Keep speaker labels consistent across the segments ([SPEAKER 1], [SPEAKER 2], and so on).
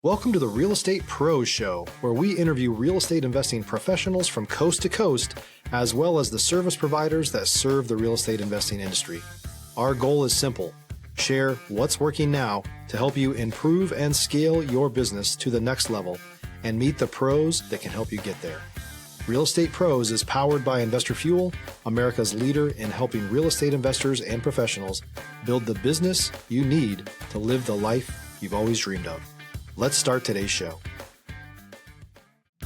[SPEAKER 1] Welcome to the Real Estate Pros Show, where we interview real estate investing professionals from coast to coast, as well as the service providers that serve the real estate investing industry. Our goal is simple: share what's working now to help you improve and scale your business to the next level and meet the pros that can help you get there. Real Estate Pros is powered by Investor Fuel, America's leader in helping real estate investors and professionals build the business you need to live the life you've always dreamed of. Let's start today's show.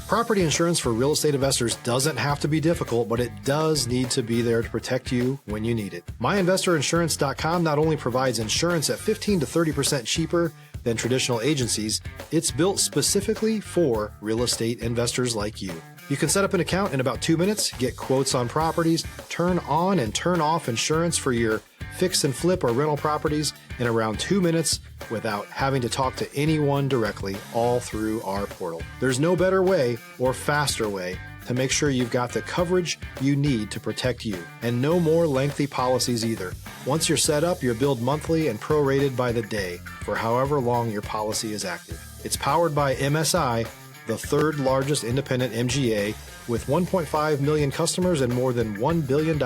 [SPEAKER 1] Property insurance for real estate investors doesn't have to be difficult, but it does need to be there to protect you when you need it. MyInvestorInsurance.com not only provides insurance at 15 to 30% cheaper than traditional agencies, it's built specifically for real estate investors like you. You can set up an account in about 2 minutes, get quotes on properties, turn on and turn off insurance for your fix and flip or rental properties in around 2 minutes without having to talk to anyone directly, all through our portal. There's no better way or faster way to make sure you've got the coverage you need to protect you, and no more lengthy policies either. Once you're set up, you're billed monthly and prorated by the day for however long your policy is active. It's powered by MSI, the third largest independent MGA, with 1.5 million customers and more than $1 billion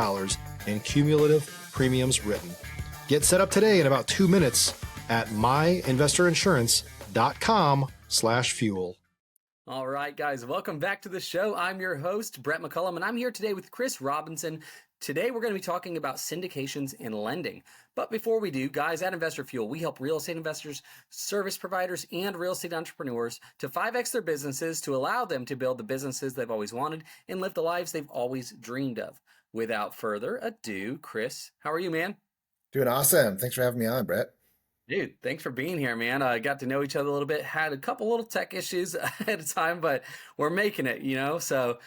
[SPEAKER 1] in cumulative premiums written. Get set up today in about 2 minutes at myinvestorinsurance.com/fuel.
[SPEAKER 2] All right, guys, welcome back to the show. I'm your host, Brett McCollum, and I'm here today with Chris Robison. Today, we're going to be talking about syndications and lending. But before we do, guys, at Investor Fuel, we help real estate investors, service providers, and real estate entrepreneurs to 5X their businesses to allow them to build the businesses they've always wanted and live the lives they've always dreamed of. Without further ado, Chris, how are you, man?
[SPEAKER 3] Doing awesome. Thanks for having me on, Brett.
[SPEAKER 2] Dude, thanks for being here, man. I got to know each other a little bit, had a couple little tech issues at a time, but we're making it, So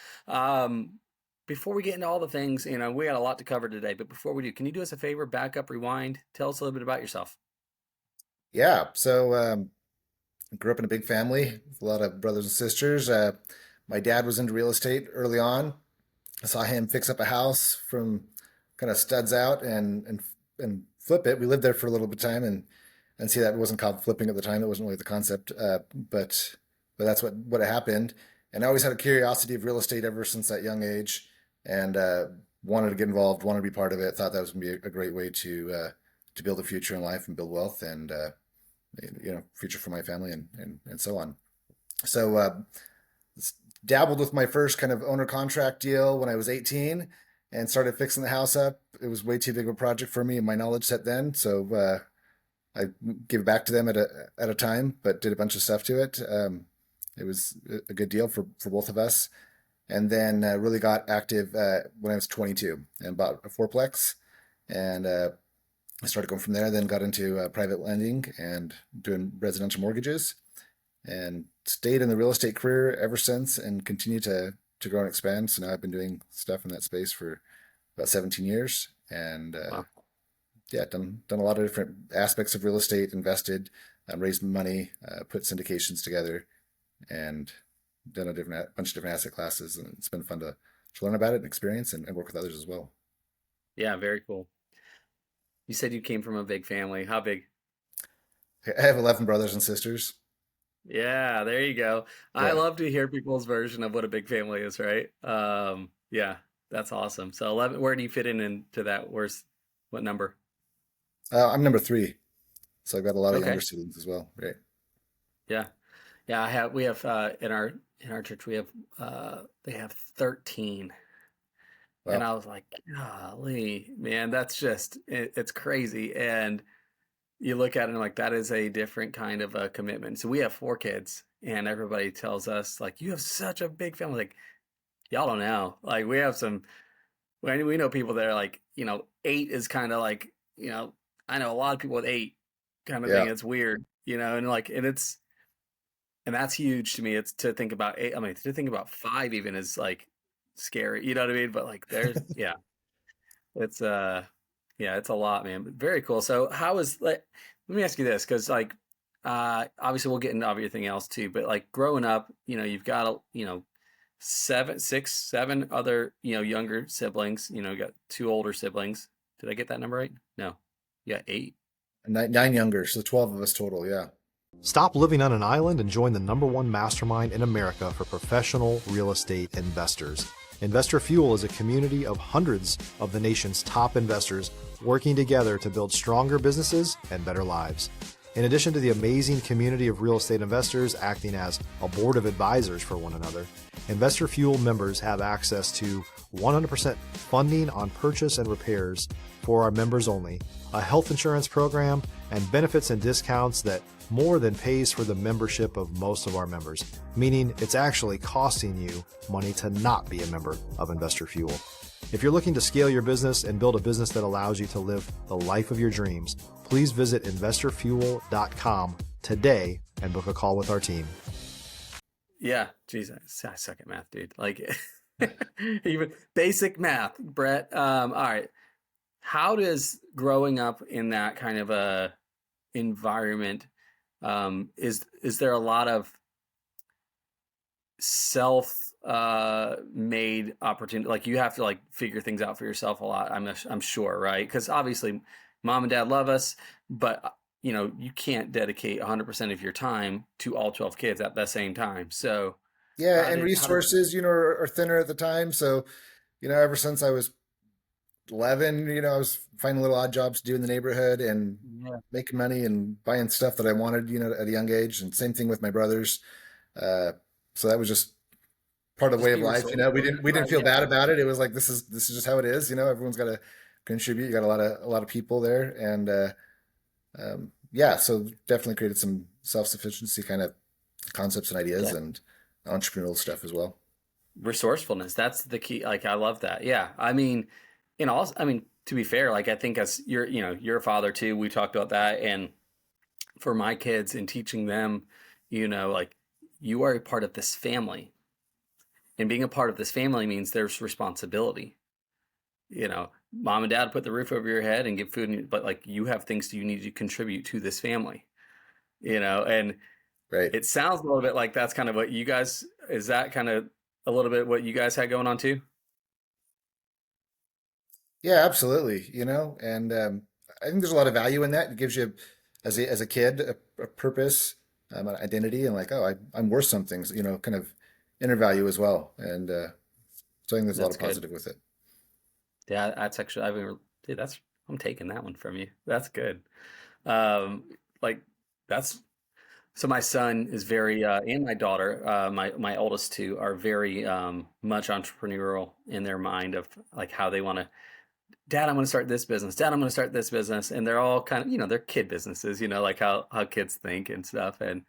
[SPEAKER 2] before we get into all the things, we got a lot to cover today, but before we do, can you do us a favor, back up, rewind, tell us a little bit about yourself?
[SPEAKER 3] Yeah. So I grew up in a big family with a lot of brothers and sisters. My dad was into real estate early on. I saw him fix up a house from kind of studs out and flip it. We lived there for a little bit of time and see that it wasn't called flipping at the time. That wasn't really the concept, but that's what happened. And I always had a curiosity of real estate ever since that young age, and wanted to get involved, wanted to be part of it. Thought that was going to be a great way to build a future in life and build wealth and future for my family and so on. So dabbled with my first kind of owner contract deal when I was 18 and started fixing the house up. It was way too big of a project for me and my knowledge set then. So I gave it back to them at a time, but did a bunch of stuff to it. It was a good deal for both of us. And then really got active when I was 22 and bought a fourplex. And I started going from there, then got into private lending and doing residential mortgages, and stayed in the real estate career ever since and continue to grow and expand. So now I've been doing stuff in that space for about 17 years and
[SPEAKER 2] Wow.
[SPEAKER 3] done a lot of different aspects of real estate, invested, raised money, put syndications together, and done a bunch of different asset classes. And it's been fun to learn about it and experience and work with others as well.
[SPEAKER 2] Yeah, very cool. You said you came from a big family. How big?
[SPEAKER 3] I have 11 brothers and sisters.
[SPEAKER 2] Yeah, there you go. I
[SPEAKER 3] Yeah.
[SPEAKER 2] love to hear people's version of what a big family is, right? Yeah, that's awesome. So 11, where do you fit into that? What number?
[SPEAKER 3] I'm number 3. So I've got a lot of
[SPEAKER 2] Okay.
[SPEAKER 3] younger siblings as well. Right.
[SPEAKER 2] Yeah. Yeah, we have in our church they have 13.
[SPEAKER 3] Wow.
[SPEAKER 2] And I was like, golly, man, that's just it's crazy. And you look at it and like that is a different kind of a commitment. So we have 4 kids, and everybody tells us like, you have such a big family. Like, y'all don't know. Like, we have we know people that are like, 8 is kind of like, I know a lot of people with 8 kind of
[SPEAKER 3] Yeah.
[SPEAKER 2] thing. It's weird, and like, and that's huge to me. It's to think about 8. I mean, to think about 5 even is like scary. You know what I mean? But like, there's, yeah, it's it's a lot, man. But very cool. So let me ask you this, because like obviously we'll get into everything else too, but like growing up, you've got 7 other younger siblings. You got 2 older siblings. Did I get that number right? No, you got 8.
[SPEAKER 3] 9 younger, so 12 of us total. Yeah.
[SPEAKER 1] Stop living on an island and join the #1 mastermind in America for professional real estate investors. Investor Fuel is a community of hundreds of the nation's top investors working together to build stronger businesses and better lives. In addition to the amazing community of real estate investors acting as a board of advisors for one another, Investor Fuel members have access to 100% funding on purchase and repairs for our members only, a health insurance program, and benefits and discounts that more than pays for the membership of most of our members, meaning it's actually costing you money to not be a member of Investor Fuel. If you're looking to scale your business and build a business that allows you to live the life of your dreams, please visit investorfuel.com today and book a call with our team.
[SPEAKER 2] Yeah, geez, I suck at math, dude. Like even basic math, Brett. All right. How does growing up in that kind of a environment, is there a lot of self made opportunity? Like you have to like figure things out for yourself a lot. I'm sure, right? Because obviously, mom and dad love us, but you can't dedicate 100% of your time to all 12 kids at the same time. So
[SPEAKER 3] Yeah, and resources, are thinner at the time. So, ever since I was 11, I was finding little odd jobs to do in the neighborhood and making money and buying stuff that I wanted, at a young age. And same thing with my brothers. So that was just part of the way of life. We didn't feel bad about it. It was like, this is just how it is. Everyone's got to contribute. You got a lot of people there. And, so definitely created some self-sufficiency kind of concepts and ideas and entrepreneurial stuff as well.
[SPEAKER 2] Resourcefulness. That's the key. Like, I love that. Yeah. I mean, to be fair, like I think as you're a father too, we talked about that. And for my kids and teaching them, like you are a part of this family, and being a part of this family means there's responsibility. Mom and dad put the roof over your head and give food, but like you have things you need to contribute to this family, and
[SPEAKER 3] right.
[SPEAKER 2] It sounds a little bit like that's kind of what you guys, is that kind of a little bit what you guys had going on too?
[SPEAKER 3] Yeah, absolutely. And I think there's a lot of value in that. It gives you, as a kid, a purpose, an identity, and like, oh, I'm worth something, kind of inner value as well. And so I think there's a lot of positive with it.
[SPEAKER 2] Yeah, that's actually, dude, I'm taking that one from you. That's good. So my son is very, and my daughter, my oldest two are very much entrepreneurial in their mind of like how they want to, Dad, I'm going to start this business. Dad, I'm going to start this business. And they're all kind of, they're kid businesses, like how kids think and stuff. And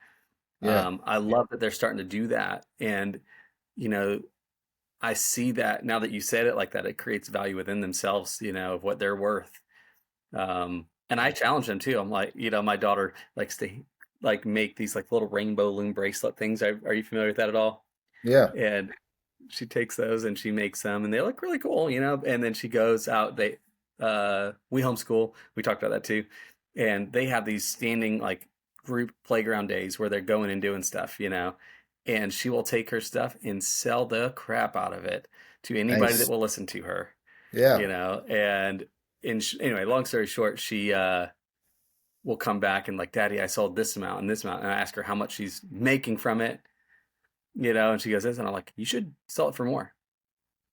[SPEAKER 2] I love that they're starting to do that. And, I see that now that you said it like that, it creates value within themselves, of what they're worth. And I challenge them too. I'm like, my daughter likes to like make these like little rainbow loom bracelet things. Are you familiar with that at all?
[SPEAKER 3] Yeah.
[SPEAKER 2] And she takes those and she makes them and they look really cool, and then she goes out, we homeschool. We talked about that too. And they have these standing like group playground days where they're going and doing stuff, and she will take her stuff and sell the crap out of it to anybody that will listen to her.
[SPEAKER 3] Yeah.
[SPEAKER 2] And anyway, long story short, she will come back and like, Daddy, I sold this amount and this amount. And I ask her how much she's making from it, and she goes this, and I'm like, you should sell it for more.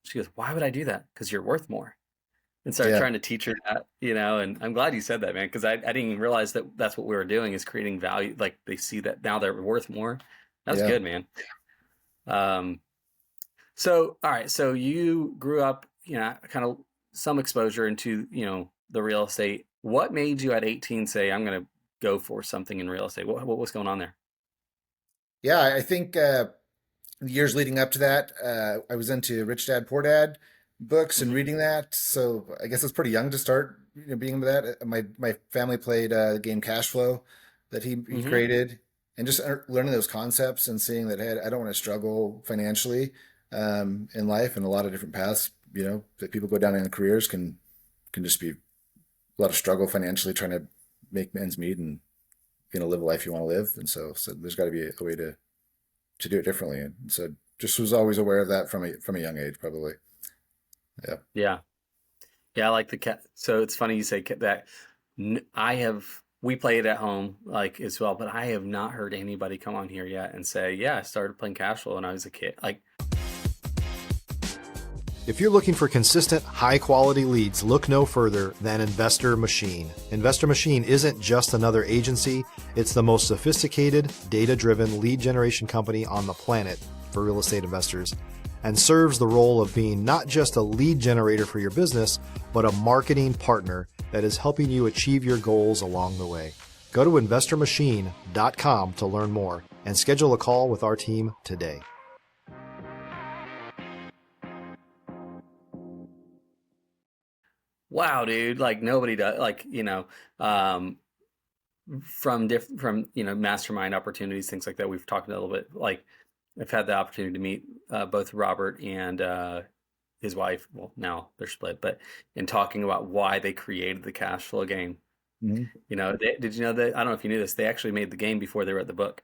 [SPEAKER 2] She goes, why would I do that? Because you're worth more. And started trying to teach her that, and I'm glad you said that, man, because I didn't even realize that that's what we were doing, is creating value. Like they see that now they're worth more. That's good, man. So, all right. So you grew up, kind of some exposure into, the real estate. What made you at 18 say, I'm going to go for something in real estate? What was going on there?
[SPEAKER 3] Yeah, I think years leading up to that, I was into Rich Dad, Poor Dad books and reading that. So I guess it's pretty young to start, being into that. My family played the game Cash Flow that he created, and just learning those concepts and seeing that, hey, I don't want to struggle financially in life, and a lot of different paths, that people go down in their careers can just be a lot of struggle financially trying to make ends meet and live a life you want to live. And so there's got to be a way to do it differently. And so just was always aware of that from a young age, probably. Yeah.
[SPEAKER 2] I like the cat. So it's funny you say that. I have we play it at home like as well, but I have not heard anybody come on here yet and say, yeah, I started playing cash flow when I was a kid. Like,
[SPEAKER 1] If you're looking for consistent, high-quality leads, look no further than Investor Machine. Investor Machine isn't just another agency. It's the most sophisticated, data-driven lead generation company on the planet for real estate investors, and serves the role of being not just a lead generator for your business, but a marketing partner that is helping you achieve your goals along the way. Go to investormachine.com to learn more and schedule a call with our team today.
[SPEAKER 2] wow, dude, like nobody does, like, from Mastermind opportunities, things like that. We've talked a little bit, like I've had the opportunity to meet both Robert and his wife. Well, now they're split, but in talking about why they created the cash flow game.
[SPEAKER 3] Mm-hmm.
[SPEAKER 2] Did you know that? I don't know if you knew this. They actually made the game before they wrote the book.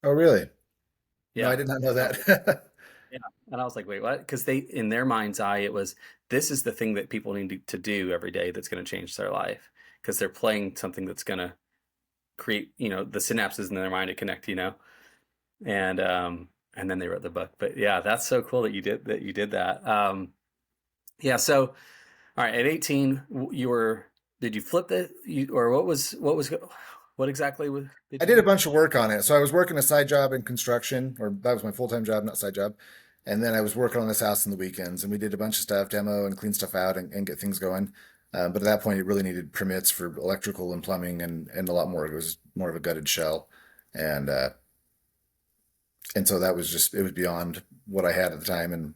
[SPEAKER 3] Oh, really? No, I
[SPEAKER 2] Yeah.
[SPEAKER 3] did not know
[SPEAKER 2] So
[SPEAKER 3] that.
[SPEAKER 2] yeah, and I was like, wait, what? Because they, in their mind's eye, it was this is the thing that people need to do every day that's going to change their life because they're playing something that's going to create, the synapses in their mind to connect, and then they wrote the book. But yeah, that's so cool that you did that. Yeah. So all right, at 18, did you flip or what exactly did
[SPEAKER 3] I
[SPEAKER 2] you
[SPEAKER 3] did a
[SPEAKER 2] do?
[SPEAKER 3] bunch of work on it. So I was working a side job in construction, or that was my full-time job, not side job. And then I was working on this house on the weekends, and we did a bunch of stuff, demo and clean stuff out and get things going. But at that point, it really needed permits for electrical and plumbing and a lot more. It was more of a gutted shell, and uh, and so that was just it was beyond what I had at the time and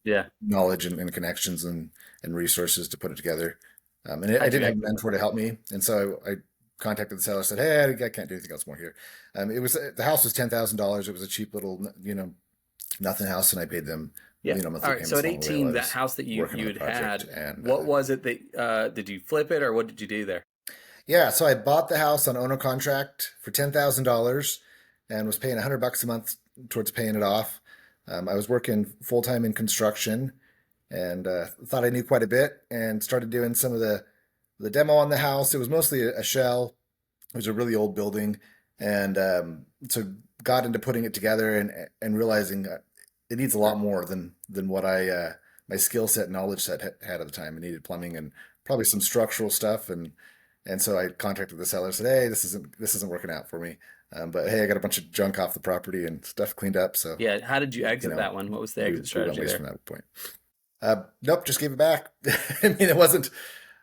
[SPEAKER 2] Yeah.
[SPEAKER 3] knowledge and connections and resources to put it together. I
[SPEAKER 2] How'd you
[SPEAKER 3] didn't have a
[SPEAKER 2] exit with
[SPEAKER 3] mentor to
[SPEAKER 2] that?
[SPEAKER 3] help me, and so I contacted the seller. Said, "Hey, I can't do anything else more here." It was the house was $10,000. It was a cheap little, nothing house, and I paid them,
[SPEAKER 2] Yeah. All
[SPEAKER 3] monthly
[SPEAKER 2] right. So
[SPEAKER 3] payments
[SPEAKER 2] at
[SPEAKER 3] along the way while
[SPEAKER 2] 18,
[SPEAKER 3] I
[SPEAKER 2] that
[SPEAKER 3] was
[SPEAKER 2] house that you
[SPEAKER 3] working on
[SPEAKER 2] you
[SPEAKER 3] the
[SPEAKER 2] had
[SPEAKER 3] project.
[SPEAKER 2] had,
[SPEAKER 3] And
[SPEAKER 2] what was it that did you flip it or what did you do there?
[SPEAKER 3] yeah, so I bought the house on owner contract for $10,000 and was paying $100 a month towards paying it off. I was working full time in construction and thought I knew quite a bit and started doing some of the demo on the house. It was mostly a shell. It was a really old building, and so got into putting it together and realizing it needs a lot more than what I my skill set and knowledge set had at the time. It needed plumbing and probably some structural stuff, and so I contacted the seller. Said, "Hey, this isn't working out for me, but hey, I got a bunch of junk off the property and stuff cleaned up, so
[SPEAKER 2] Yeah. How did you
[SPEAKER 3] you
[SPEAKER 2] exit
[SPEAKER 3] know
[SPEAKER 2] that one? What was the
[SPEAKER 3] we
[SPEAKER 2] exit
[SPEAKER 3] we went
[SPEAKER 2] strategy
[SPEAKER 3] ways
[SPEAKER 2] there?
[SPEAKER 3] from that point." Nope, just gave it back. I mean, it wasn't.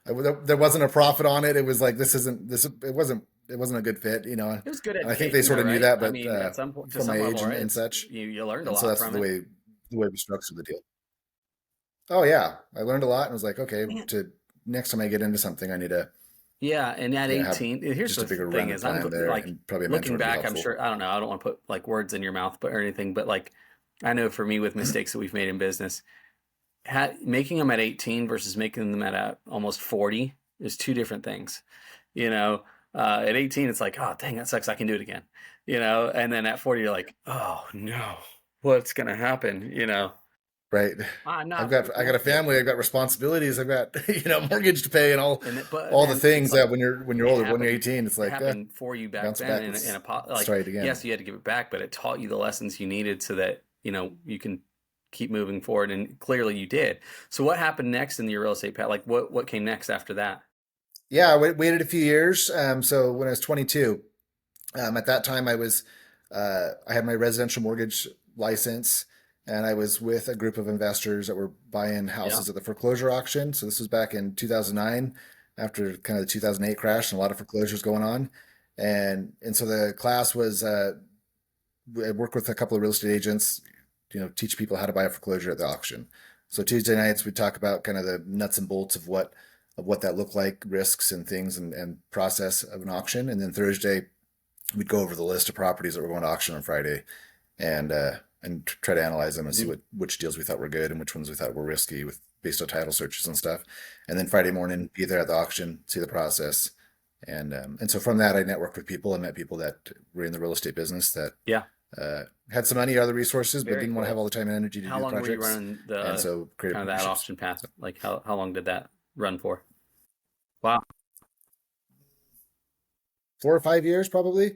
[SPEAKER 3] There wasn't a profit on it. It was like this isn't this. It wasn't a good fit,
[SPEAKER 2] It was good
[SPEAKER 3] And I think they
[SPEAKER 2] education
[SPEAKER 3] sort
[SPEAKER 2] though,
[SPEAKER 3] of knew
[SPEAKER 2] right?
[SPEAKER 3] that,
[SPEAKER 2] I
[SPEAKER 3] but
[SPEAKER 2] mean, at some point, to
[SPEAKER 3] for my
[SPEAKER 2] some
[SPEAKER 3] age
[SPEAKER 2] level, right?
[SPEAKER 3] and such,
[SPEAKER 2] You learned a
[SPEAKER 3] and so
[SPEAKER 2] lot
[SPEAKER 3] that's
[SPEAKER 2] from
[SPEAKER 3] the
[SPEAKER 2] it.
[SPEAKER 3] way we structured the deal. Oh yeah, I learned a lot and was like, okay,
[SPEAKER 2] Man.
[SPEAKER 3] to next time I get into something, I need to
[SPEAKER 2] Yeah, and at
[SPEAKER 3] have
[SPEAKER 2] 18, here's
[SPEAKER 3] just a
[SPEAKER 2] the
[SPEAKER 3] bigger
[SPEAKER 2] thing
[SPEAKER 3] rounded
[SPEAKER 2] is I'm
[SPEAKER 3] plan there,
[SPEAKER 2] like
[SPEAKER 3] and probably a mentor
[SPEAKER 2] looking
[SPEAKER 3] would be
[SPEAKER 2] back, I'm
[SPEAKER 3] helpful.
[SPEAKER 2] sure I don't know, I don't want to put like words in your mouth but or anything, but like I know for me with mistakes that we've made in business, making them at 18 versus making them at almost 40 is two different things. You know, at 18 it's like, oh dang, that sucks, I can do it again. And then at 40 you're like, oh no, what's gonna happen?
[SPEAKER 3] Right.
[SPEAKER 2] I'm
[SPEAKER 3] I've
[SPEAKER 2] not.
[SPEAKER 3] got I got a
[SPEAKER 2] Yeah.
[SPEAKER 3] family, I've got responsibilities, I've got mortgage to pay and all
[SPEAKER 2] But
[SPEAKER 3] all the
[SPEAKER 2] then it's
[SPEAKER 3] things
[SPEAKER 2] like
[SPEAKER 3] that when you're
[SPEAKER 2] it
[SPEAKER 3] older, when you're
[SPEAKER 2] happened.
[SPEAKER 3] 18, it's
[SPEAKER 2] It
[SPEAKER 3] like
[SPEAKER 2] happened for you back
[SPEAKER 3] bounce it
[SPEAKER 2] then,
[SPEAKER 3] back. Let's
[SPEAKER 2] like
[SPEAKER 3] try it again.
[SPEAKER 2] yes, you had to give it back, but it taught you the lessons you needed so that you can keep moving forward, and clearly you did. So what happened next in your real estate path? Like what came next after that?
[SPEAKER 3] Yeah, I waited a few years. So when I was 22, at that time I had my residential mortgage license, and I was with a group of investors that were buying
[SPEAKER 2] Yeah.
[SPEAKER 3] houses at the foreclosure auction. So this was back in 2009, after kind of the 2008 crash and a lot of foreclosures going on. And so the class was I worked with a couple of real estate agents, teach people how to buy a foreclosure at the auction. So Tuesday nights we talk about kind of the nuts and bolts of what that looked like, risks and things and process of an auction. And then Thursday we'd go over the list of properties that were going to auction on Friday and try to analyze them and see
[SPEAKER 2] Mhm.
[SPEAKER 3] which deals we thought were good and which ones we thought were risky with based on title searches and stuff. And then Friday morning, be there at the auction, see the process. And so from that, I networked with people and met people that were in the real estate business that
[SPEAKER 2] Yeah.
[SPEAKER 3] had some money or other resources, but
[SPEAKER 2] Very
[SPEAKER 3] didn't want to have
[SPEAKER 2] cool.
[SPEAKER 3] all the time and energy to
[SPEAKER 2] How
[SPEAKER 3] do the
[SPEAKER 2] long were you
[SPEAKER 3] projects.
[SPEAKER 2] running
[SPEAKER 3] And
[SPEAKER 2] the
[SPEAKER 3] so created
[SPEAKER 2] kind of that
[SPEAKER 3] partnerships.
[SPEAKER 2] auction path?
[SPEAKER 3] So,
[SPEAKER 2] Like how long did that run for? Wow.
[SPEAKER 3] 4 or 5 years probably.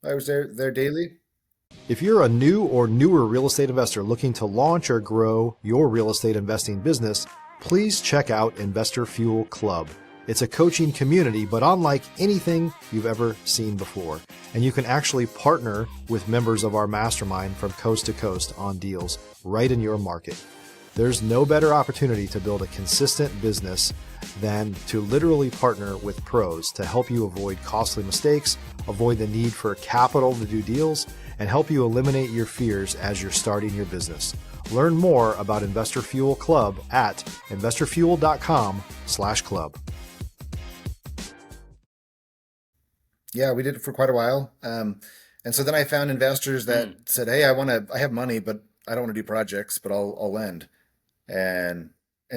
[SPEAKER 3] I was there daily.
[SPEAKER 1] If you're a new or newer real estate investor looking to launch or grow your real estate investing business, please check out Investor Fuel Club. It's a coaching community, but unlike anything you've ever seen before. And you can actually partner with members of our mastermind from coast to coast on deals right in your market. There's no better opportunity to build a consistent business than to literally partner with pros to help you avoid costly mistakes, avoid the need for capital to do deals, and help you eliminate your fears as you're starting your business. Learn more about Investor Fuel Club at investorfuel.com/club.
[SPEAKER 3] Yeah, we did it for quite a while. And so then I found investors that said, "Hey, I have money, but I don't want to do projects, but I'll lend." And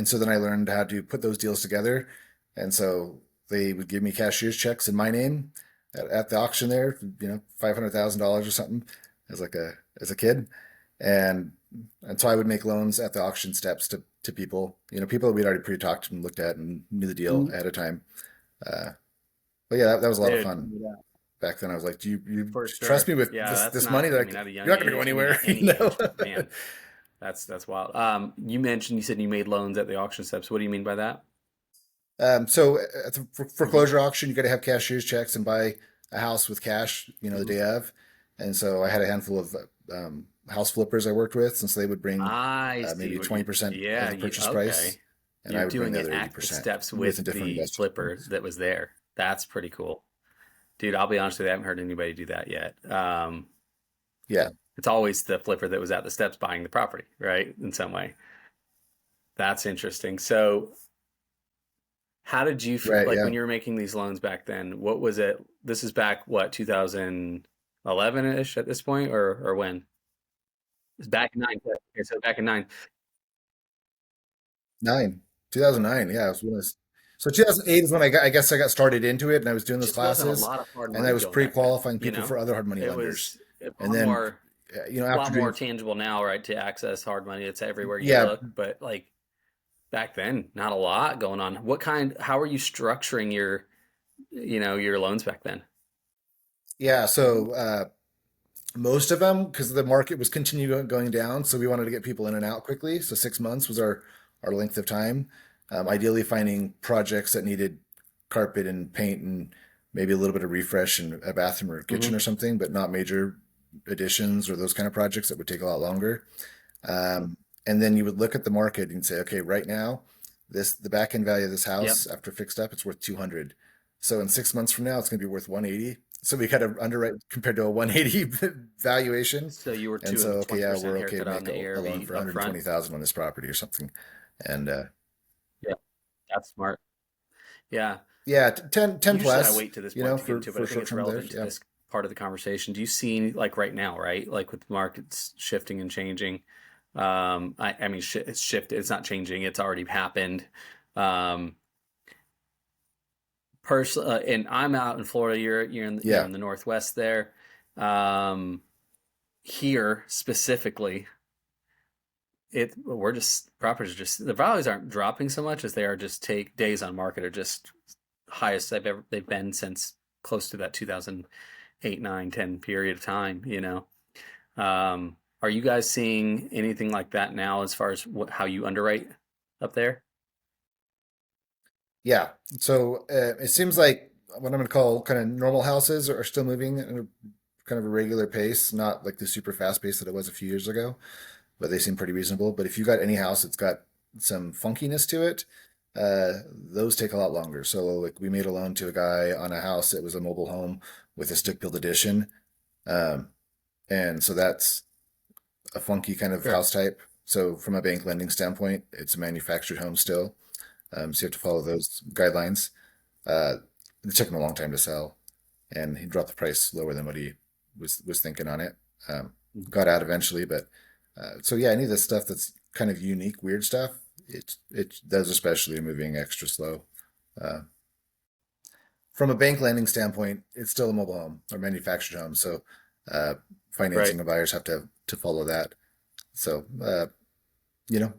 [SPEAKER 3] so then I learned how to put those deals together. And so they would give me cashier's checks in my name at the auction there, $500,000 or something as a kid. And so I would make loans at the auction steps to people, people that we'd already pre-talked and looked at and knew the deal ahead of time. But yeah, that was a lot of fun.
[SPEAKER 2] Yeah.
[SPEAKER 3] Back then I was like, do you
[SPEAKER 2] For sure.
[SPEAKER 3] trust me with
[SPEAKER 2] Yeah,
[SPEAKER 3] this
[SPEAKER 2] not,
[SPEAKER 3] money
[SPEAKER 2] I
[SPEAKER 3] that
[SPEAKER 2] mean, at a young
[SPEAKER 3] you're not going to
[SPEAKER 2] age,
[SPEAKER 3] go
[SPEAKER 2] I mean,
[SPEAKER 3] anywhere?
[SPEAKER 2] at any age, man. That's wild. You said you made loans at the auction steps. What do you mean by that?
[SPEAKER 3] So at the foreclosure auction, you got to have cashier's checks and buy a house with cash, the day of. And so I had a handful of house flippers I worked with, and so they would bring
[SPEAKER 2] I see.
[SPEAKER 3] maybe 20%
[SPEAKER 2] Yeah,
[SPEAKER 3] of the purchase
[SPEAKER 2] okay.
[SPEAKER 3] price, and I
[SPEAKER 2] You're
[SPEAKER 3] would bring
[SPEAKER 2] doing
[SPEAKER 3] the
[SPEAKER 2] it
[SPEAKER 3] other
[SPEAKER 2] at the
[SPEAKER 3] 80%
[SPEAKER 2] steps
[SPEAKER 3] with
[SPEAKER 2] with
[SPEAKER 3] a different
[SPEAKER 2] the
[SPEAKER 3] investor.
[SPEAKER 2] flipper that was there. That's pretty cool. Dude, I'll be honest with you, I haven't heard anybody do that yet.
[SPEAKER 3] Yeah,
[SPEAKER 2] It's always the flipper that was at the steps buying the property, right? In some way. That's interesting. So how did you,
[SPEAKER 3] right,
[SPEAKER 2] like
[SPEAKER 3] yeah.
[SPEAKER 2] when you were making these loans back then, what was it? This is back, what, 2011-ish at this point, or when? It's back in nine. Okay, so back in nine.
[SPEAKER 3] 2009, yeah. So 2008 is when I guess I got started into it, and I was doing those
[SPEAKER 2] Just wasn't a
[SPEAKER 3] classes,
[SPEAKER 2] lot of hard
[SPEAKER 3] and I
[SPEAKER 2] money
[SPEAKER 3] was
[SPEAKER 2] going back then,
[SPEAKER 3] pre-qualifying people for other hard money
[SPEAKER 2] It
[SPEAKER 3] lenders.
[SPEAKER 2] was a
[SPEAKER 3] And
[SPEAKER 2] lot
[SPEAKER 3] then,
[SPEAKER 2] more, a lot
[SPEAKER 3] after
[SPEAKER 2] more
[SPEAKER 3] doing,
[SPEAKER 2] tangible now, right? To access hard money, it's everywhere you
[SPEAKER 3] yeah,
[SPEAKER 2] look. But like back then, not a lot going on. How are you structuring your loans back then?
[SPEAKER 3] yeah. So most of them, because the market was continuing going down, so we wanted to get people in and out quickly. So 6 months was our length of time. Ideally, finding projects that needed carpet and paint and maybe a little bit of refresh in a bathroom or a kitchen
[SPEAKER 2] Hmm.
[SPEAKER 3] or something, but not major additions or those kind of projects that would take a lot longer. And then you would look at the market and say, okay, right now, the back end value of this
[SPEAKER 2] Yep.
[SPEAKER 3] house after fixed up, it's worth 200. So in 6 months from now, it's going to be worth 180. So we kind of underwrite compared to a 180 valuation.
[SPEAKER 2] So you were
[SPEAKER 3] And
[SPEAKER 2] doing
[SPEAKER 3] so,
[SPEAKER 2] the
[SPEAKER 3] okay, yeah,
[SPEAKER 2] 20%
[SPEAKER 3] we're okay to
[SPEAKER 2] haircut on
[SPEAKER 3] make
[SPEAKER 2] the
[SPEAKER 3] a loan
[SPEAKER 2] ARV
[SPEAKER 3] for
[SPEAKER 2] up front.
[SPEAKER 3] 120,000 on this property or something. And
[SPEAKER 2] Yeah, that's smart. Yeah.
[SPEAKER 3] yeah, 10
[SPEAKER 2] Usually I
[SPEAKER 3] plus,
[SPEAKER 2] wait to this point to get into it, but
[SPEAKER 3] for
[SPEAKER 2] I think it's
[SPEAKER 3] short-term
[SPEAKER 2] relevant
[SPEAKER 3] lives.
[SPEAKER 2] to
[SPEAKER 3] Yeah.
[SPEAKER 2] this part of the conversation. Do you see, like right now, right? Like with markets shifting and changing. I mean, it's shifted. It's not changing. It's already happened. Um, and I'm out in Florida. You're
[SPEAKER 3] Yeah.
[SPEAKER 2] in the Northwest there. Um, Here specifically, properties are just, the values aren't dropping so much as they are just days on market are just highest they've been since close to that 2008, 9, 10 period of time, Are you guys seeing anything like that now as far as how you underwrite up there?
[SPEAKER 3] Yeah. So it seems like what I'm going to call kind of normal houses are still moving at a kind of a regular pace, not like the super fast pace that it was a few years ago, but they seem pretty reasonable. But if you got any house that's got some funkiness to it, those take a lot longer. So like we made a loan to a guy on a house that was a mobile home with a stick built addition. Um, and so that's a funky kind of
[SPEAKER 2] Sure.
[SPEAKER 3] house type. So from a bank lending standpoint, it's a manufactured home still. So you have to follow those guidelines. Uh, it took him a long time to sell, and he dropped the price lower than what he was thinking on it. Got out eventually, but so yeah, any of this stuff that's kind of unique, weird stuff, those especially are moving extra slow. Uh, from a bank lending standpoint, it's still a mobile home or manufactured home, so
[SPEAKER 2] Right.
[SPEAKER 3] financing the buyers have to follow that. So you know,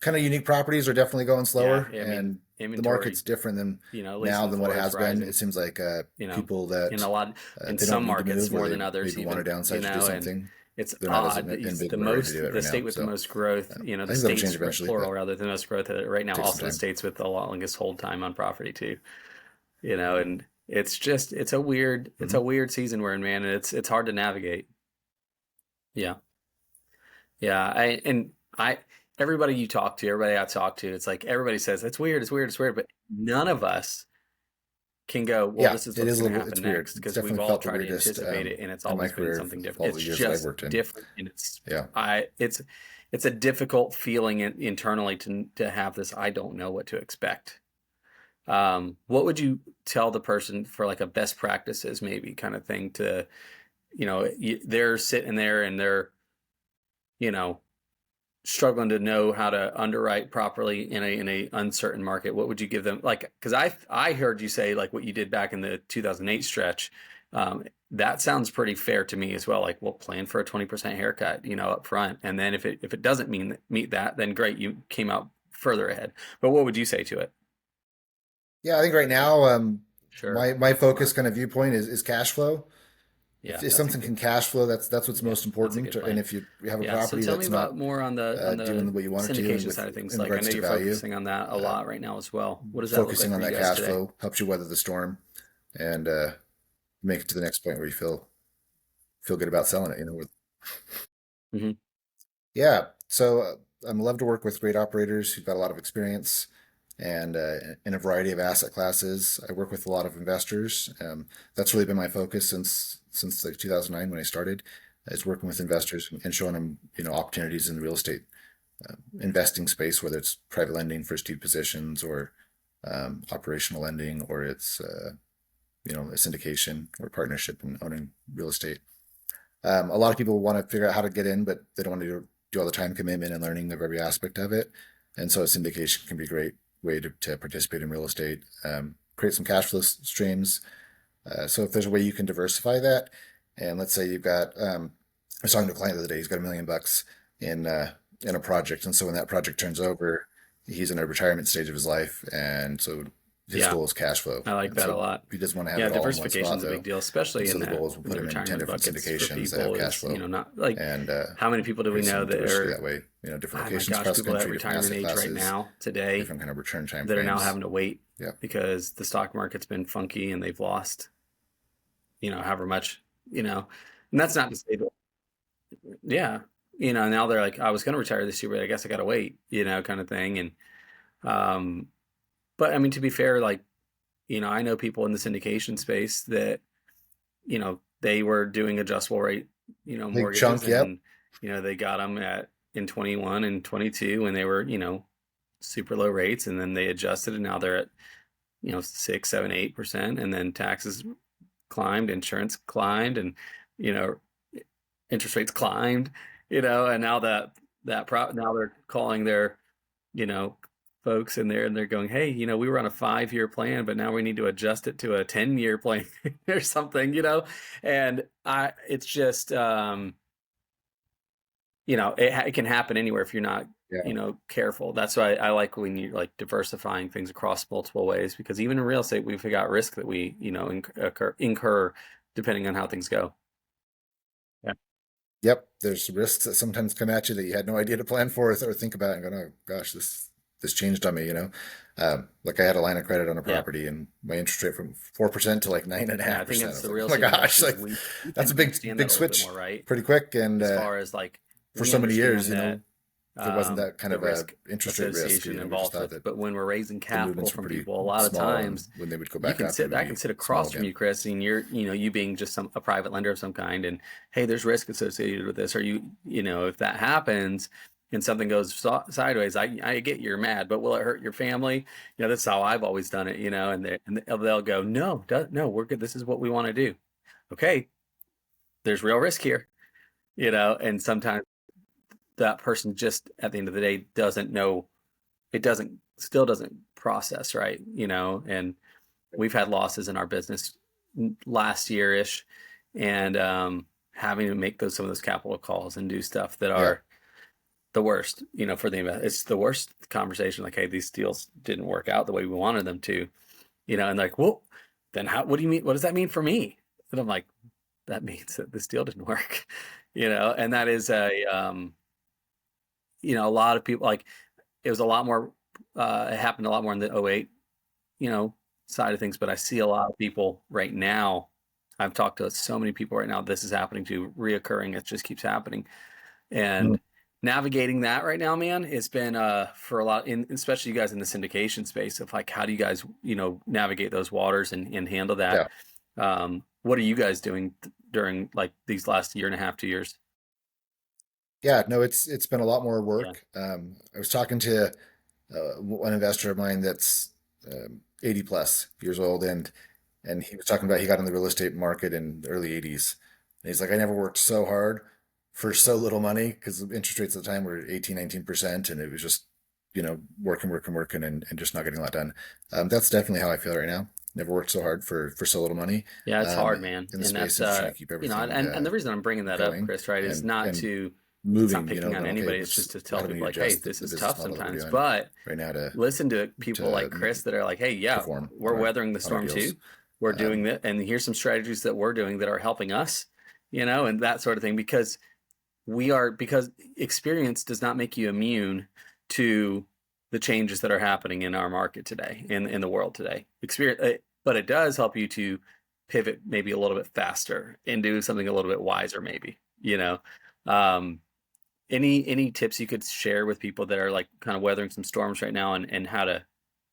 [SPEAKER 3] kind of unique properties are definitely going slower,
[SPEAKER 2] Yeah, I mean,
[SPEAKER 3] and the market's different than
[SPEAKER 2] at least
[SPEAKER 3] now
[SPEAKER 2] in
[SPEAKER 3] than what it
[SPEAKER 2] Florida,
[SPEAKER 3] has
[SPEAKER 2] is
[SPEAKER 3] been.
[SPEAKER 2] rising.
[SPEAKER 3] It seems like people
[SPEAKER 2] In
[SPEAKER 3] that
[SPEAKER 2] a lot, in
[SPEAKER 3] they
[SPEAKER 2] some
[SPEAKER 3] don't need to
[SPEAKER 2] markets
[SPEAKER 3] move, or
[SPEAKER 2] more
[SPEAKER 3] they
[SPEAKER 2] than others,
[SPEAKER 3] maybe want to
[SPEAKER 2] even,
[SPEAKER 3] downsize to do
[SPEAKER 2] and
[SPEAKER 3] something,
[SPEAKER 2] it's
[SPEAKER 3] they're not as
[SPEAKER 2] odd that
[SPEAKER 3] in
[SPEAKER 2] he's
[SPEAKER 3] big of a hurry to do it
[SPEAKER 2] the
[SPEAKER 3] right
[SPEAKER 2] state
[SPEAKER 3] now.
[SPEAKER 2] with the
[SPEAKER 3] So
[SPEAKER 2] most growth,
[SPEAKER 3] I
[SPEAKER 2] the
[SPEAKER 3] think that'll
[SPEAKER 2] states
[SPEAKER 3] change eventually,
[SPEAKER 2] plural
[SPEAKER 3] but
[SPEAKER 2] rather, the most growth right now,
[SPEAKER 3] take some
[SPEAKER 2] also the
[SPEAKER 3] time.
[SPEAKER 2] states with the longest hold time on property too, and it's a
[SPEAKER 3] Hmm.
[SPEAKER 2] weird season we're in, man, and it's hard to navigate. Yeah. Yeah, I everybody you talk to, everybody I talk to, it's like everybody says it's weird, but none of us can go, well,
[SPEAKER 3] Yeah,
[SPEAKER 2] this is
[SPEAKER 3] it
[SPEAKER 2] what's
[SPEAKER 3] is a
[SPEAKER 2] going to
[SPEAKER 3] little.
[SPEAKER 2] happen
[SPEAKER 3] It's weird.
[SPEAKER 2] next,
[SPEAKER 3] It's
[SPEAKER 2] because we've
[SPEAKER 3] definitely
[SPEAKER 2] all
[SPEAKER 3] felt the
[SPEAKER 2] tried to
[SPEAKER 3] weirdest
[SPEAKER 2] anticipate it, and it's
[SPEAKER 3] in my
[SPEAKER 2] always been
[SPEAKER 3] career
[SPEAKER 2] something
[SPEAKER 3] of
[SPEAKER 2] different.
[SPEAKER 3] all the
[SPEAKER 2] It's
[SPEAKER 3] years that I've
[SPEAKER 2] just
[SPEAKER 3] worked in.
[SPEAKER 2] different, and
[SPEAKER 3] Yeah.
[SPEAKER 2] it's a difficult feeling internally to have this. I don't know what to expect. What would you tell the person for like a best practices maybe kind of thing to, they're sitting there and they're, you know, struggling to know how to underwrite properly in a uncertain market? What would you give them? Like, because I heard you say like what you did back in the 2008 stretch. That sounds pretty fair to me as well. Like, well, plan for a 20% haircut, up front, and then if it doesn't meet that, then great, you came out further ahead. But what would you say to it?
[SPEAKER 3] Yeah, I think right now,
[SPEAKER 2] Sure,
[SPEAKER 3] my focus
[SPEAKER 2] smart.
[SPEAKER 3] kind of viewpoint is cash flow.
[SPEAKER 2] Yeah,
[SPEAKER 3] If
[SPEAKER 2] that's a
[SPEAKER 3] something
[SPEAKER 2] good.
[SPEAKER 3] can cash flow, that's what's
[SPEAKER 2] Yeah,
[SPEAKER 3] most
[SPEAKER 2] that's a
[SPEAKER 3] important.
[SPEAKER 2] good
[SPEAKER 3] And
[SPEAKER 2] plan.
[SPEAKER 3] if you have a
[SPEAKER 2] Yeah, so
[SPEAKER 3] property
[SPEAKER 2] tell me
[SPEAKER 3] that's not
[SPEAKER 2] about more on the
[SPEAKER 3] doing what you want it to, and
[SPEAKER 2] syndication
[SPEAKER 3] with
[SPEAKER 2] side of things.
[SPEAKER 3] in
[SPEAKER 2] Like, I
[SPEAKER 3] regards
[SPEAKER 2] know
[SPEAKER 3] to
[SPEAKER 2] you're
[SPEAKER 3] value,
[SPEAKER 2] focusing on that a
[SPEAKER 3] uh,
[SPEAKER 2] lot right now as well. What does that look like
[SPEAKER 3] focusing on
[SPEAKER 2] for you
[SPEAKER 3] that
[SPEAKER 2] guys
[SPEAKER 3] cash
[SPEAKER 2] today?
[SPEAKER 3] flow helps you weather the storm and make it to the next point where you feel good about selling it.
[SPEAKER 2] Hmm.
[SPEAKER 3] Yeah. So I love to work with great operators who've got a lot of experience and in a variety of asset classes. I work with a lot of investors. That's really been my focus since like 2009 when I started, is working with investors and showing them opportunities in the real estate investing space, whether it's private lending, first deed positions, or operational lending, or it's a syndication or partnership in owning real estate. A lot of people want to figure out how to get in, but they don't want to do all the time commitment and learning of every aspect of it. And so a syndication can be a great way to participate in real estate, create some cash flow streams. So if there's a way you can diversify that, and let's say you've got, I was talking to a client the other day, he's got $1 million in a project, and so when that project turns over, he's in a retirement stage of his life, and so his
[SPEAKER 2] Yeah,
[SPEAKER 3] goal is cash flow,
[SPEAKER 2] I like
[SPEAKER 3] and
[SPEAKER 2] that a
[SPEAKER 3] so
[SPEAKER 2] lot.
[SPEAKER 3] he doesn't want to have
[SPEAKER 2] Yeah,
[SPEAKER 3] it all in one
[SPEAKER 2] diversification
[SPEAKER 3] spot
[SPEAKER 2] is a big
[SPEAKER 3] though.
[SPEAKER 2] deal,
[SPEAKER 3] And
[SPEAKER 2] especially
[SPEAKER 3] so
[SPEAKER 2] in
[SPEAKER 3] the goal is we'll
[SPEAKER 2] in
[SPEAKER 3] put
[SPEAKER 2] the
[SPEAKER 3] him in 10
[SPEAKER 2] retirement
[SPEAKER 3] different
[SPEAKER 2] buckets for
[SPEAKER 3] syndications that have
[SPEAKER 2] people.
[SPEAKER 3] cash
[SPEAKER 2] Is
[SPEAKER 3] flow
[SPEAKER 2] not like,
[SPEAKER 3] and
[SPEAKER 2] how many people do we
[SPEAKER 3] create
[SPEAKER 2] know
[SPEAKER 3] some
[SPEAKER 2] that
[SPEAKER 3] diversity
[SPEAKER 2] are,
[SPEAKER 3] that way. Different
[SPEAKER 2] oh my
[SPEAKER 3] locations
[SPEAKER 2] gosh,
[SPEAKER 3] across the
[SPEAKER 2] people at
[SPEAKER 3] country, different
[SPEAKER 2] retirement
[SPEAKER 3] asset
[SPEAKER 2] age right
[SPEAKER 3] classes,
[SPEAKER 2] now today
[SPEAKER 3] different kind of return time
[SPEAKER 2] that are now
[SPEAKER 3] frames.
[SPEAKER 2] having to wait
[SPEAKER 3] Yeah.
[SPEAKER 2] because the stock market's been funky and they've lost, however much, and that's not to say that, yeah, now they're like, I was going to retire this year, but I guess I got to wait, kind of thing. And, um, but I mean, to be fair, like, I know people in the syndication space that, they were doing adjustable rate,
[SPEAKER 3] Big
[SPEAKER 2] mortgages,
[SPEAKER 3] chunk. Yep.
[SPEAKER 2] and, they got them in 21 and 22 when they were, super low rates, and then they adjusted and now they're at, 6, 7, 8%. And then taxes climbed, insurance climbed, and, you know, interest rates climbed, and now now they're calling their, you know, folks in there and they're going, hey, we were on a 5-year plan, but now we need to adjust it to a 10-year plan or something, and it's just, it can happen anywhere if you're not,
[SPEAKER 3] Yeah.
[SPEAKER 2] careful. That's why I like when you like diversifying things across multiple ways, because even in real estate, we've got risk that we, incur depending on how things go. Yeah.
[SPEAKER 3] Yep. There's risks that sometimes come at you that you had no idea to plan for or think about and go, oh gosh, this changed on me. Like I had a line of credit on a
[SPEAKER 2] Yeah.
[SPEAKER 3] property and my interest rate from 4% to like nine and a
[SPEAKER 2] Yeah, I
[SPEAKER 3] half
[SPEAKER 2] think
[SPEAKER 3] percent. I
[SPEAKER 2] it's
[SPEAKER 3] was
[SPEAKER 2] the
[SPEAKER 3] like,
[SPEAKER 2] real
[SPEAKER 3] oh my
[SPEAKER 2] estate
[SPEAKER 3] gosh,
[SPEAKER 2] investors.
[SPEAKER 3] like
[SPEAKER 2] We
[SPEAKER 3] that's
[SPEAKER 2] tend
[SPEAKER 3] a
[SPEAKER 2] to
[SPEAKER 3] big
[SPEAKER 2] understand that
[SPEAKER 3] big
[SPEAKER 2] a little bit
[SPEAKER 3] switch
[SPEAKER 2] more, right?
[SPEAKER 3] pretty quick. And
[SPEAKER 2] As far as like,
[SPEAKER 3] for
[SPEAKER 2] we
[SPEAKER 3] so many years,
[SPEAKER 2] understand that,
[SPEAKER 3] there wasn't that kind
[SPEAKER 2] the
[SPEAKER 3] of
[SPEAKER 2] risk
[SPEAKER 3] interest rate risk.
[SPEAKER 2] association
[SPEAKER 3] We just
[SPEAKER 2] involved
[SPEAKER 3] thought
[SPEAKER 2] with,
[SPEAKER 3] that
[SPEAKER 2] but when we're raising
[SPEAKER 3] the
[SPEAKER 2] capital
[SPEAKER 3] movements were
[SPEAKER 2] from
[SPEAKER 3] pretty
[SPEAKER 2] people, a lot of
[SPEAKER 3] small, and
[SPEAKER 2] times
[SPEAKER 3] when they would go
[SPEAKER 2] you
[SPEAKER 3] back
[SPEAKER 2] can
[SPEAKER 3] up, it would
[SPEAKER 2] I
[SPEAKER 3] be
[SPEAKER 2] can sit
[SPEAKER 3] small
[SPEAKER 2] across from
[SPEAKER 3] again.
[SPEAKER 2] you, Chris, and you being just a private lender of some kind, and hey, there's risk associated with this, or if that happens and something goes sideways, I get you're mad, but will it hurt your family? That's how I've always done it, and they'll go, no, no, we're good. This is what we want to do. Okay, there's real risk here, and sometimes that person just at the end of the day doesn't know, it still doesn't process right, and we've had losses in our business last year-ish, and having to make some of those capital calls and do stuff that
[SPEAKER 3] Yeah.
[SPEAKER 2] are the worst, for the invest. It's the worst conversation. Like, hey, these deals didn't work out the way we wanted them to, and like, well, then what do you mean? What does that mean for me? And I'm like, that means that this deal didn't work, and that is a lot of people, like, it was a lot more, it happened a lot more in the '08, side of things. But I see a lot of people right now. I've talked to so many people right now. This is happening to, reoccurring. It just keeps happening. And navigating that right now, man, it's been for a lot, especially you guys in the syndication space, of like, how do you guys, navigate those waters and handle that?
[SPEAKER 3] Yeah.
[SPEAKER 2] What are you guys doing during like these last year and a half, 2 years?
[SPEAKER 3] Yeah, no, it's been a lot more work. I was talking to one investor of mine that's 80 plus years old, and he was talking about he got in the real estate market in the early 80s. And he's like, I never worked so hard for so little money, because interest rates at the time were 18, 19%, and it was just, working, and just not getting a lot done. That's definitely how I feel right now. Never worked so hard for so little money.
[SPEAKER 2] Yeah, it's hard, man.
[SPEAKER 3] In the
[SPEAKER 2] And
[SPEAKER 3] space
[SPEAKER 2] that's,
[SPEAKER 3] of trying to keep everything
[SPEAKER 2] and the reason I'm bringing that up,
[SPEAKER 3] going
[SPEAKER 2] Chris, right, is not
[SPEAKER 3] and
[SPEAKER 2] to, it's not
[SPEAKER 3] moving,
[SPEAKER 2] picking on
[SPEAKER 3] going, okay,
[SPEAKER 2] anybody. It's just to tell
[SPEAKER 3] how do we
[SPEAKER 2] people like, hey,
[SPEAKER 3] adjust
[SPEAKER 2] this
[SPEAKER 3] the
[SPEAKER 2] is
[SPEAKER 3] business
[SPEAKER 2] tough
[SPEAKER 3] model that we're
[SPEAKER 2] sometimes,
[SPEAKER 3] doing
[SPEAKER 2] but
[SPEAKER 3] right now
[SPEAKER 2] listen to people like
[SPEAKER 3] to
[SPEAKER 2] Chris that are like, hey, yeah,
[SPEAKER 3] perform
[SPEAKER 2] we're weathering the
[SPEAKER 3] on our
[SPEAKER 2] storm
[SPEAKER 3] deals.
[SPEAKER 2] too. We're doing that. And here's some strategies that we're doing that are helping us, and that sort of thing, because because experience does not make you immune to the changes that are happening in our market today, in the world today. Experience, but it does help you to pivot maybe a little bit faster and do something a little bit wiser, maybe, um, any tips you could share with people that are like kind of weathering some storms right now, and how to,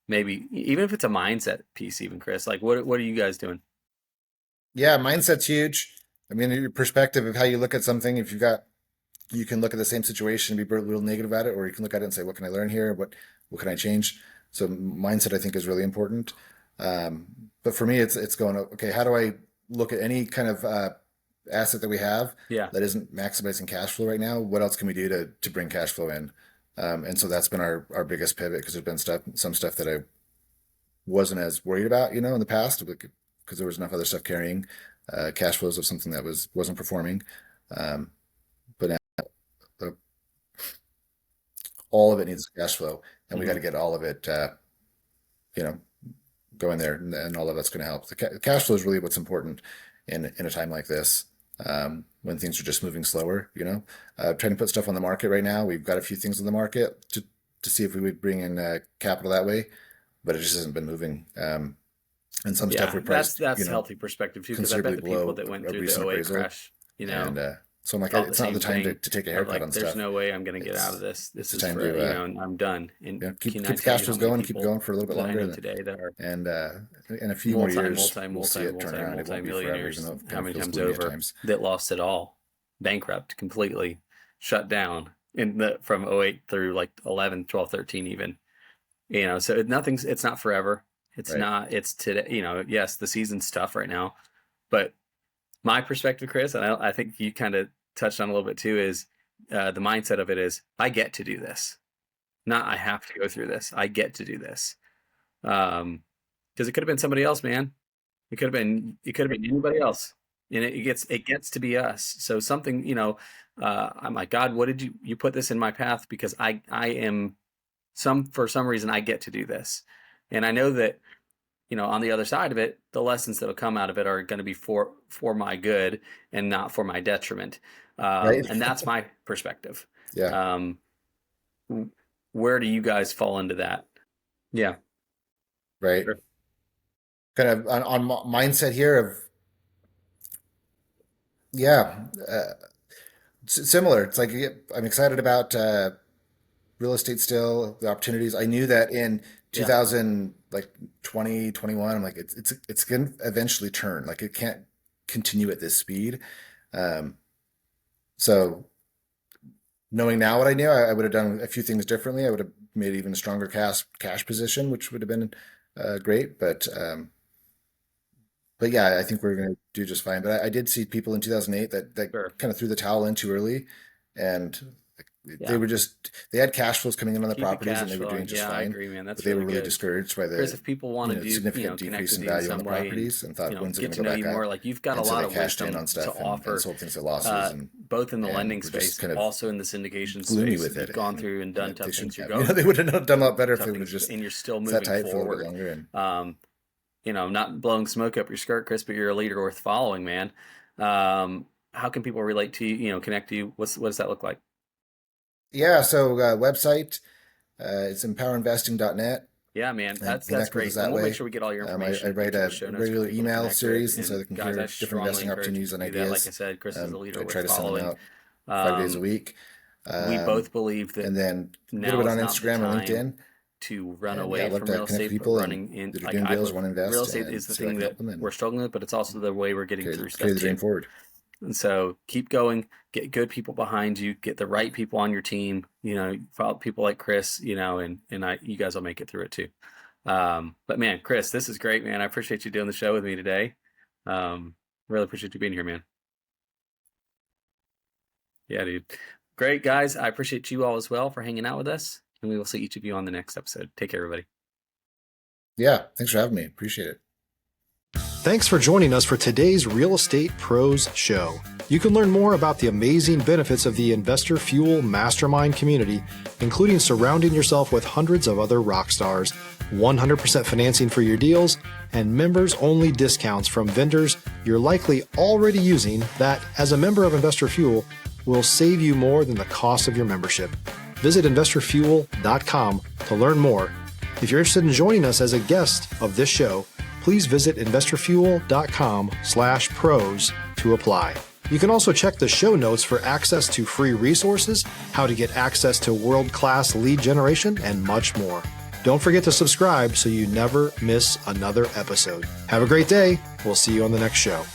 [SPEAKER 2] maybe even if it's a mindset piece, even, Chris, like, what are you guys doing?
[SPEAKER 3] Yeah, mindset's huge. I mean, your perspective of how you look at something, if you can look at the same situation and be real negative at it, or you can look at it and say, what can I learn here? What can I change? So mindset, I think, is really important. But for me, it's going, okay, how do I look at any kind of asset that we have
[SPEAKER 2] Yeah.
[SPEAKER 3] that isn't maximizing cash flow right now? What else can we do to bring cash flow in? And so that's been our biggest pivot, because there's been some stuff that I wasn't as worried about, in the past, because there was enough other stuff carrying cash flows of something that wasn't performing. But now all of it needs cash flow, and we got to get all of it, you know, going there, and all of that's going to help. The cash flow is really what's important in a time like this, when things are just moving slower. Trying to put stuff on the market right now. We've got a few things on the market to see if we would bring in capital that way, but it just hasn't been moving. And some stuff we priced,
[SPEAKER 2] that's healthy perspective too, because I bet
[SPEAKER 3] considerably
[SPEAKER 2] the people
[SPEAKER 3] below
[SPEAKER 2] that went
[SPEAKER 3] a
[SPEAKER 2] through the
[SPEAKER 3] recent
[SPEAKER 2] '08
[SPEAKER 3] appraisal.
[SPEAKER 2] crash,
[SPEAKER 3] And so I'm like,
[SPEAKER 2] thought
[SPEAKER 3] it's
[SPEAKER 2] the
[SPEAKER 3] not the
[SPEAKER 2] same
[SPEAKER 3] time
[SPEAKER 2] thing.
[SPEAKER 3] to take a
[SPEAKER 2] Of
[SPEAKER 3] haircut
[SPEAKER 2] like,
[SPEAKER 3] on
[SPEAKER 2] there's
[SPEAKER 3] stuff.
[SPEAKER 2] no way I'm going to get out of
[SPEAKER 3] It's
[SPEAKER 2] this. This
[SPEAKER 3] it's
[SPEAKER 2] is
[SPEAKER 3] time
[SPEAKER 2] for,
[SPEAKER 3] to
[SPEAKER 2] and I'm done. And
[SPEAKER 3] keep
[SPEAKER 2] can I
[SPEAKER 3] the
[SPEAKER 2] tell
[SPEAKER 3] cash
[SPEAKER 2] you
[SPEAKER 3] flows
[SPEAKER 2] how many
[SPEAKER 3] going, keep
[SPEAKER 2] people
[SPEAKER 3] going for a little bit
[SPEAKER 2] that I know
[SPEAKER 3] longer,
[SPEAKER 2] today that are
[SPEAKER 3] and in a few more years we'll see it turn around. It won't be forever, even
[SPEAKER 2] multi-millionaires,
[SPEAKER 3] though it
[SPEAKER 2] how
[SPEAKER 3] kind of
[SPEAKER 2] many
[SPEAKER 3] feels
[SPEAKER 2] times
[SPEAKER 3] gloomy at
[SPEAKER 2] over,
[SPEAKER 3] times.
[SPEAKER 2] that lost it all, bankrupt, completely shut down from '08 through like 11, 12, 13 even. So it's not forever. It's
[SPEAKER 3] Right.
[SPEAKER 2] not, it's today, yes, the season's tough right now, but my perspective, Chris, and I think you kind of touched on a little bit too, is the mindset of it is, I get to do this, not I have to go through this. I get to do this. Because it could have been somebody else, man. It could have been anybody else, and it gets to be us. So something, I'm like, God, what did you put this in my path, because I am for some reason I get to do this, and I know that, on the other side of it, the lessons that'll come out of it are going to be for my good and not for my detriment.
[SPEAKER 3] Right.
[SPEAKER 2] And that's my perspective.
[SPEAKER 3] Yeah.
[SPEAKER 2] Um, where do you guys fall into that? Yeah.
[SPEAKER 3] Right.
[SPEAKER 2] Sure.
[SPEAKER 3] Kind of on mindset here of, yeah, similar. It's like, yeah, I'm excited about real estate still, the opportunities. I knew that in
[SPEAKER 2] Yeah.
[SPEAKER 3] 2000, like 2021, I'm like, it's going to eventually turn. Like, it can't continue at this speed. Um, so knowing now what I knew, I would have done a few things differently. I would have made even a stronger cash position, which would have been great. But yeah, I think we're going to do just fine. But I did see people in 2008 that
[SPEAKER 2] Sure.
[SPEAKER 3] kind of threw the towel in too early, and they were they had cash flows coming in on the properties and they were doing just fine.
[SPEAKER 2] I agree, man. That's
[SPEAKER 3] but they were really
[SPEAKER 2] good.
[SPEAKER 3] discouraged by the
[SPEAKER 2] Chris, if people want to do
[SPEAKER 3] significant decrease in value on the properties and thought when's it
[SPEAKER 2] get
[SPEAKER 3] going
[SPEAKER 2] to
[SPEAKER 3] to
[SPEAKER 2] know
[SPEAKER 3] go
[SPEAKER 2] you
[SPEAKER 3] back
[SPEAKER 2] more,
[SPEAKER 3] up?
[SPEAKER 2] like you've got
[SPEAKER 3] And
[SPEAKER 2] a
[SPEAKER 3] so
[SPEAKER 2] lot
[SPEAKER 3] they
[SPEAKER 2] of
[SPEAKER 3] cashed
[SPEAKER 2] wisdom
[SPEAKER 3] in on stuff
[SPEAKER 2] to offer,
[SPEAKER 3] and sold things at losses,
[SPEAKER 2] both in the
[SPEAKER 3] and
[SPEAKER 2] lending
[SPEAKER 3] were just
[SPEAKER 2] space,
[SPEAKER 3] kind of
[SPEAKER 2] also in the syndication
[SPEAKER 3] gloomy
[SPEAKER 2] space.
[SPEAKER 3] with it.
[SPEAKER 2] You've gone through and done tough
[SPEAKER 3] They
[SPEAKER 2] things.
[SPEAKER 3] shouldn't
[SPEAKER 2] You're
[SPEAKER 3] have.
[SPEAKER 2] going.
[SPEAKER 3] They would have done a lot better if they would have
[SPEAKER 2] things,
[SPEAKER 3] just
[SPEAKER 2] and you're still
[SPEAKER 3] sat
[SPEAKER 2] moving
[SPEAKER 3] tight for a little
[SPEAKER 2] forward.
[SPEAKER 3] bit longer. And
[SPEAKER 2] Not blowing smoke up your skirt, Chris, but you're a leader worth following, man. How can people relate to you? Connect to you. What does that look like?
[SPEAKER 3] Yeah, so website, it's empowerinvesting.net.
[SPEAKER 2] Yeah, man, that's great.
[SPEAKER 3] That
[SPEAKER 2] we'll
[SPEAKER 3] way.
[SPEAKER 2] make sure we get all your information.
[SPEAKER 3] I write a regular email series, and so they can
[SPEAKER 2] guys,
[SPEAKER 3] hear different investing opportunities and ideas.
[SPEAKER 2] Like I said, Chris is a leader
[SPEAKER 3] I try
[SPEAKER 2] worth
[SPEAKER 3] to send
[SPEAKER 2] following.
[SPEAKER 3] them out 5 days a week.
[SPEAKER 2] We both believe that,
[SPEAKER 3] and then a little bit on Instagram and LinkedIn
[SPEAKER 2] to run away from real estate,
[SPEAKER 3] people
[SPEAKER 2] running in
[SPEAKER 3] that are doing deals, want to invest.
[SPEAKER 2] Real estate is the thing that we're struggling with, but it's also the way we're getting through stuff
[SPEAKER 3] the dream forward.
[SPEAKER 2] And so keep going, get good people behind you, get the right people on your team, follow people like Chris, and you guys will make it through it too. But man, Chris, this is great, man. I appreciate you doing the show with me today. Really appreciate you being here, man. Yeah, dude. Great, guys. I appreciate you all as well for hanging out with us, and we will see each of you on the next episode. Take care, everybody.
[SPEAKER 3] Yeah, thanks for having me. Appreciate it.
[SPEAKER 1] Thanks for joining us for today's Real Estate Pros Show. You can learn more about the amazing benefits of the Investor Fuel Mastermind community, including surrounding yourself with hundreds of other rock stars, 100% financing for your deals, and members-only discounts from vendors you're likely already using that, as a member of Investor Fuel, will save you more than the cost of your membership. Visit investorfuel.com to learn more. If you're interested in joining us as a guest of this show, please visit investorfuel.com/pros to apply. You can also check the show notes for access to free resources, how to get access to world-class lead generation, and much more. Don't forget to subscribe so you never miss another episode. Have a great day. We'll see you on the next show.